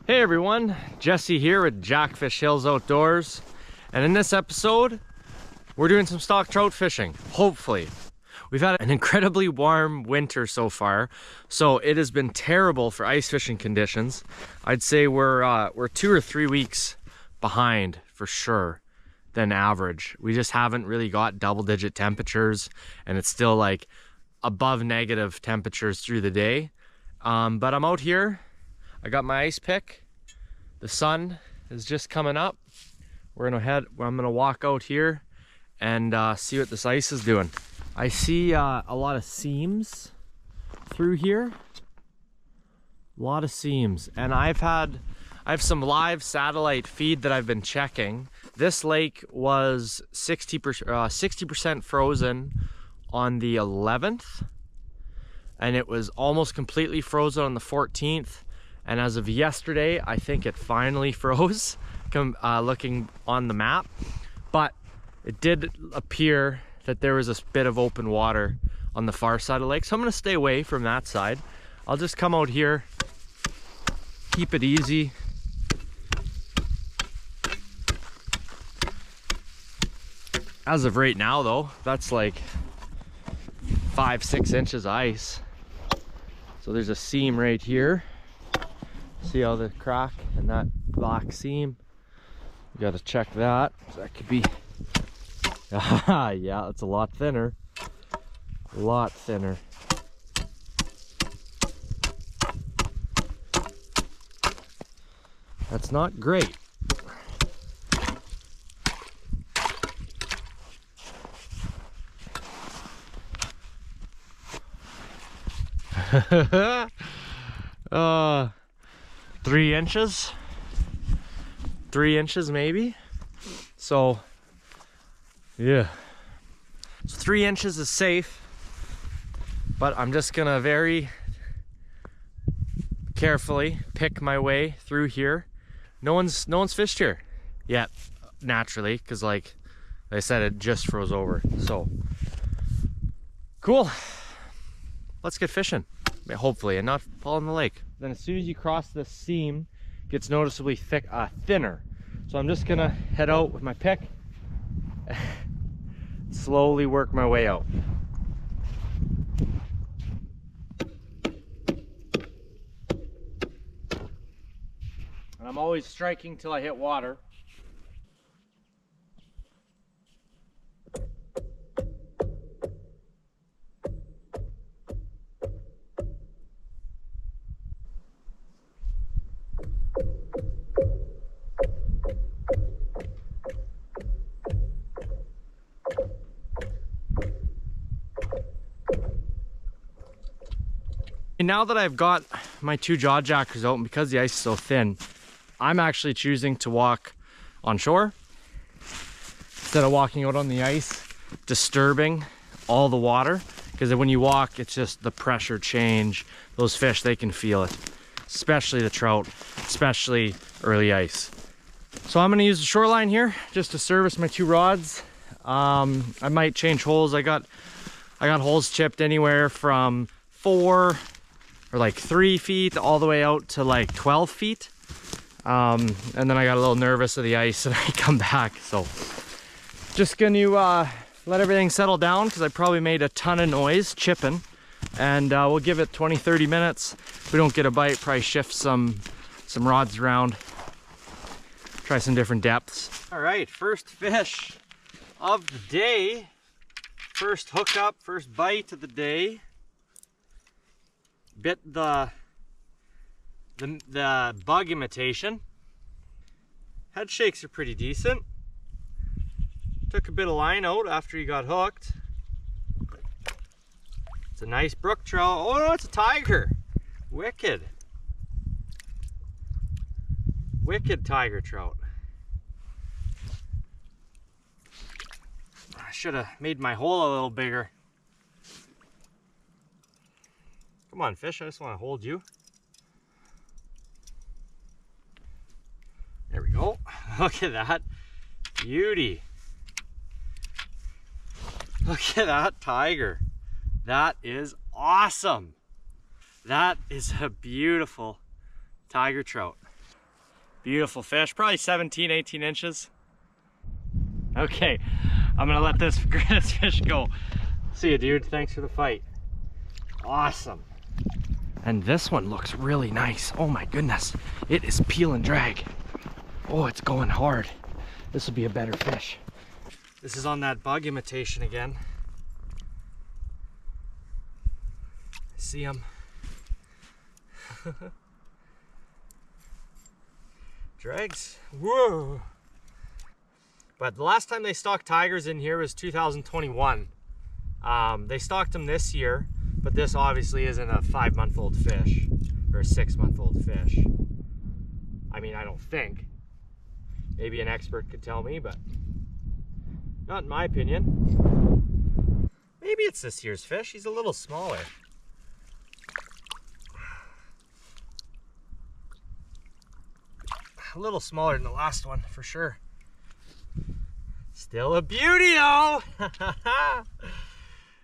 Hey everyone, Jesse here with Jackfish Hills Outdoors, and in this episode we're doing some stock trout fishing. Hopefully. We've had an incredibly warm winter so far, so it has been terrible for ice fishing conditions. I'd say we're 2 or 3 weeks behind for sure than average. We just haven't really got double-digit temperatures, and it's still like above negative temperatures through the day. But I'm out here. I got my ice pick. The sun is just coming up. I'm gonna walk out here and see what this ice is doing. I see a lot of seams through here. A lot of seams, and I have some live satellite feed that I've been checking. This lake was 60% frozen on the 11th, and it was almost completely frozen on the 14th. And as of yesterday, I think it finally froze, looking on the map. But it did appear that there was a bit of open water on the far side of the lake. So I'm gonna stay away from that side. I'll just come out here, keep it easy. As of right now though, that's like 5-6 inches of ice. So there's a seam right here. See how the crack and that black seam? You gotta check that. That could be, yeah, it's a lot thinner. A lot thinner. That's not great. uh 3 inches, 3 inches maybe. So yeah, so 3 inches is safe, but I'm just gonna very carefully pick my way through here. No one's fished here yet, naturally, because like I said, it just froze over. So cool, let's get fishing, hopefully, and not fall in the lake. Then as soon as you cross this seam, it gets noticeably thinner. So I'm just gonna head out with my pick, slowly work my way out. And I'm always striking till I hit water. And now that I've got my 2 jaw jackers out, and because the ice is so thin, I'm actually choosing to walk on shore instead of walking out on the ice, disturbing all the water. Because when you walk, it's just the pressure change. Those fish, they can feel it, especially the trout, especially early ice. So I'm gonna use the shoreline here just to service my 2 rods. I might change holes. I got holes chipped anywhere from 4 or like 3 feet all the way out to like 12 feet. And then I got a little nervous of the ice and I come back. So just gonna let everything settle down, because I probably made a ton of noise chipping, and we'll give it 20-30 minutes. If we don't get a bite, probably shift some rods around, try some different depths. All right, first fish of the day, first hookup, first bite of the day. Bit the bug imitation. Head shakes are pretty decent. Took a bit of line out after he got hooked. It's a nice brook trout. Oh no, it's a tiger. Wicked. Wicked tiger trout. I should have made my hole a little bigger. Come on, fish, I just want to hold you. There we go. Look at that beauty. Look at that tiger. That is awesome. That is a beautiful tiger trout. Beautiful fish, probably 17, 18 inches. Okay, I'm gonna let this fish go. See you, dude. Thanks for the fight. Awesome. And this one looks really nice. Oh my goodness. It is peel and drag. Oh, it's going hard. This will be a better fish. This is on that bug imitation again. See him. Drags. Whoa. But the last time they stocked tigers in here was 2021. They stocked them this year, but this obviously isn't a 5-month-old fish or a 6-month-old fish. I mean, I don't think. Maybe an expert could tell me, but not in my opinion. Maybe it's this year's fish. He's a little smaller. A little smaller than the last one, for sure. Still a beauty though!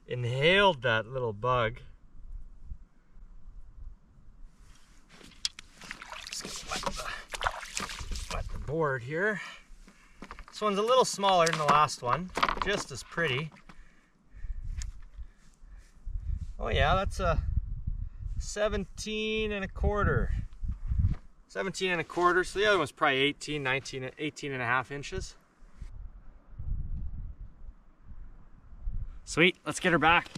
Inhaled that little bug. Just wet the board here. This one's a little smaller than the last one, just as pretty. Oh yeah, that's a 17 and a quarter. 17 and a quarter, so the other one's probably 18, 19, 18 and a half inches. Sweet, let's get her back.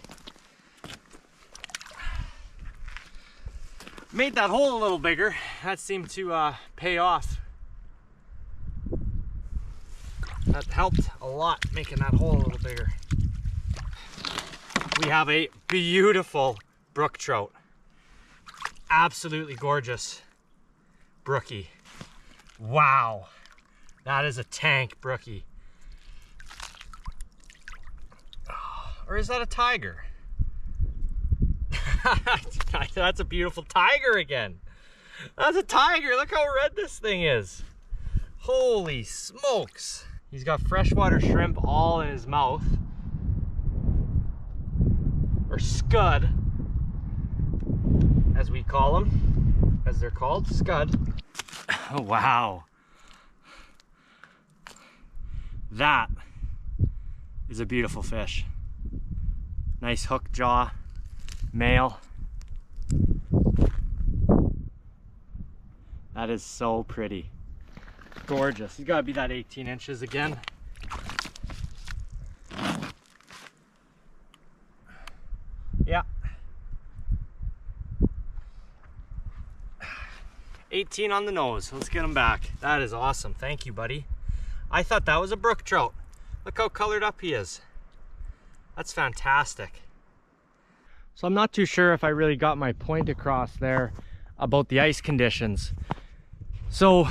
Made that hole a little bigger. That seemed to pay off. That helped a lot, making that hole a little bigger. We have a beautiful brook trout. Absolutely gorgeous brookie. Wow, that is a tank brookie. Or is that a tiger? That's a beautiful tiger again. That's a tiger. Look how red this thing is. Holy smokes. He's got freshwater shrimp all in his mouth. Or scud, as we call them. As they're called, scud. Oh, wow. That is a beautiful fish. Nice hook jaw, male. That is so pretty. Gorgeous. He's gotta be that 18 inches again. Yeah. 18 on the nose. Let's get him back. That is awesome. Thank you, buddy. I thought that was a brook trout. Look how colored up he is. That's fantastic. So I'm not too sure if I really got my point across there about the ice conditions. So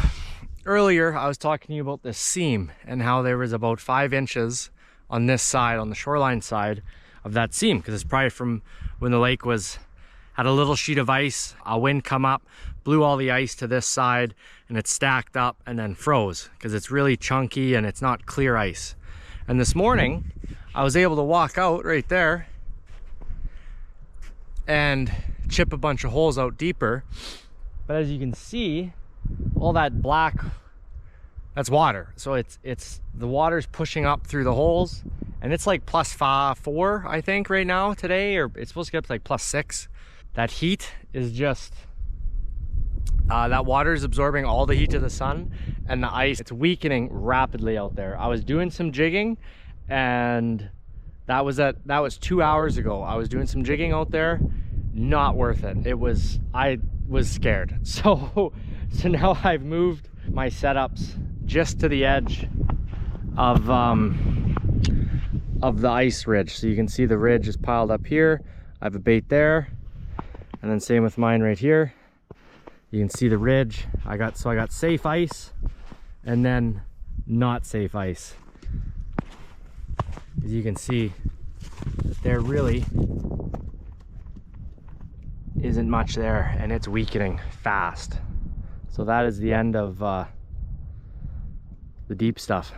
earlier I was talking to you about this seam and how there was about 5 inches on this side, on the shoreline side of that seam, because it's probably from when the lake had a little sheet of ice, a wind come up, blew all the ice to this side, and it stacked up and then froze because it's really chunky and it's not clear ice. And this morning I was able to walk out right there and chip a bunch of holes out deeper. But as you can see, all that black, that's water. So it's the water's pushing up through the holes, and it's like +4, I think, right now today, or it's supposed to get up to like +6. That heat is just, that water is absorbing all the heat of the sun, and the ice, it's weakening rapidly out there. I was doing some jigging, and that was 2 hours ago. I was doing some jigging out there. Not worth it. I was scared. So now I've moved my setups just to the edge of the ice ridge. So you can see the ridge is piled up here. I have a bait there, and then same with mine right here. You can see the ridge. I got safe ice and then not safe ice. As you can see, there really isn't much there, and it's weakening fast. So that is the end of the deep stuff.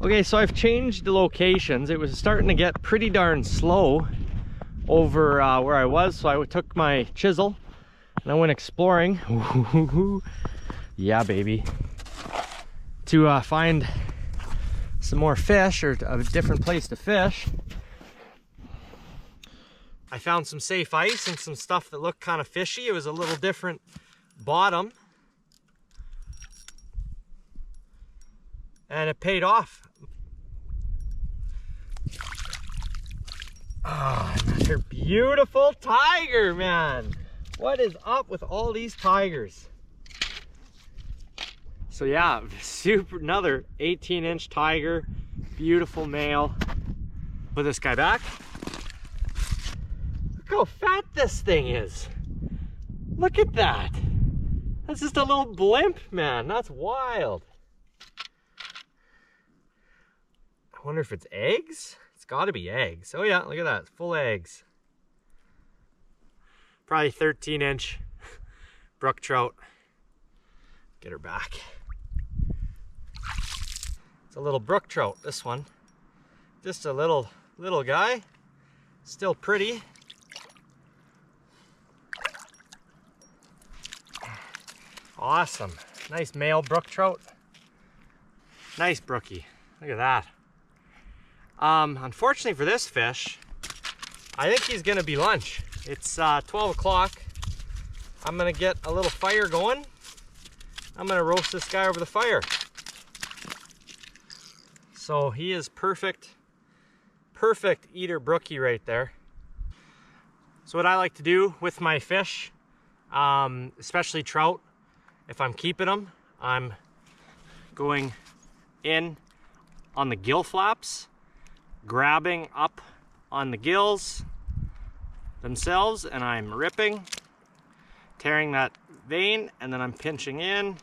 Okay, so I've changed the locations. It was starting to get pretty darn slow over where I was, so I took my chisel and I went exploring. Yeah, baby. To find some more fish, or a different place to fish. I found some safe ice and some stuff that looked kind of fishy. It was a little different bottom. And it paid off. Ah, another beautiful tiger, man. What is up with all these tigers? So yeah, another 18-inch tiger, beautiful male. Put this guy back. Look how fat this thing is. Look at that. That's just a little blimp, man. That's wild. I wonder if it's eggs? It's gotta be eggs. Oh yeah, look at that, it's full eggs. Probably 13-inch brook trout. Get her back. It's a little brook trout, this one. Just a little guy. Still pretty. Awesome. Nice male brook trout. Nice brookie. Look at that. Unfortunately for this fish, I think he's gonna be lunch. It's 12 o'clock. I'm gonna get a little fire going. I'm gonna roast this guy over the fire. So he is perfect eater brookie right there. So what I like to do with my fish, especially trout, if I'm keeping them, I'm going in on the gill flaps, grabbing up on the gills themselves, and I'm ripping, tearing that vein, and then I'm pinching in,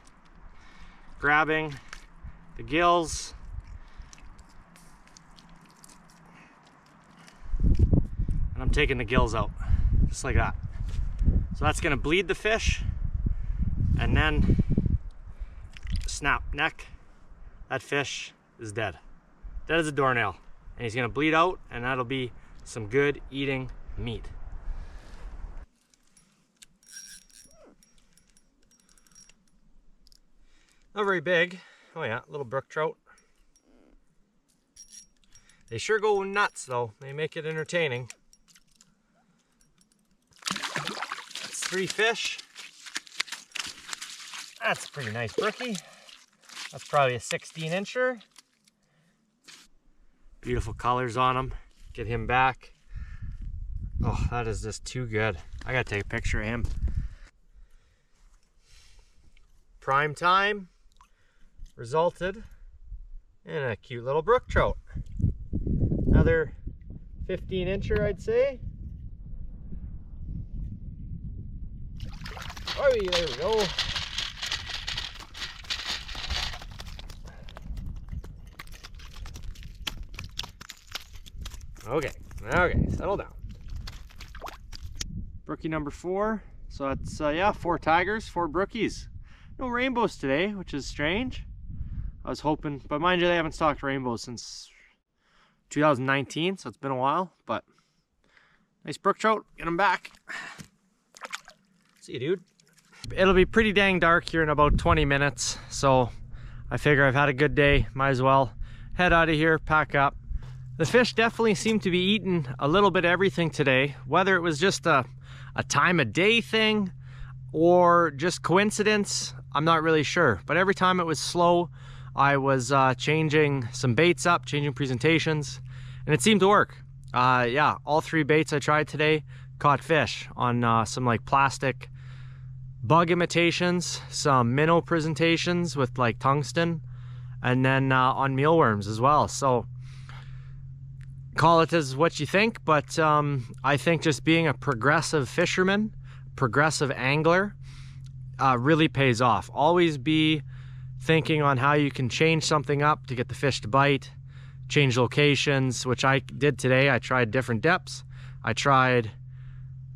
grabbing the gills, and I'm taking the gills out, just like that. So that's gonna bleed the fish, and then snap neck. That fish is dead. Dead as a doornail. And he's gonna bleed out, and that'll be some good eating meat. Not very big. Oh yeah, little brook trout. They sure go nuts though. They make it entertaining. That's 3 fish. That's a pretty nice brookie. That's probably a 16-incher. Beautiful colors on him. Get him back. Oh, that is just too good. I gotta take a picture of him. Prime time resulted in a cute little brook trout. Another 15-incher, I'd say. Oh, there we go. Okay, settle down. Brookie number 4. So it's, yeah, 4 tigers, 4 brookies. No rainbows today, which is strange. I was hoping, but mind you, they haven't stocked rainbows since 2019, so it's been a while, but nice brook trout, get them back. See you, dude. It'll be pretty dang dark here in about 20 minutes, so I figure I've had a good day, might as well head out of here, pack up. The fish definitely seem to be eating a little bit of everything today, whether it was just a time of day thing or just coincidence, I'm not really sure. But every time it was slow, I was changing some baits up, changing presentations, and it seemed to work. Yeah, all 3 baits I tried today caught fish on some like plastic bug imitations, some minnow presentations with like tungsten, and then on mealworms as well. So call it as what you think, but I think just being a progressive fisherman, progressive angler, really pays off. Always be thinking on how you can change something up to get the fish to bite, change locations, which I did today. I tried different depths. I tried,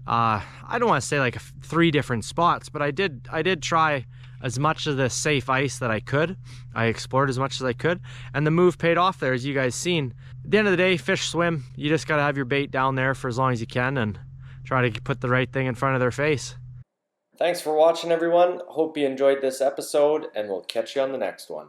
I don't want to say like 3 different spots, but I did try as much of the safe ice that I could. I explored as much as I could, and the move paid off there, as you guys seen. At the end of the day, fish swim. You just got to have your bait down there for as long as you can and try to put the right thing in front of their face. Thanks for watching, everyone. Hope you enjoyed this episode, and we'll catch you on the next one.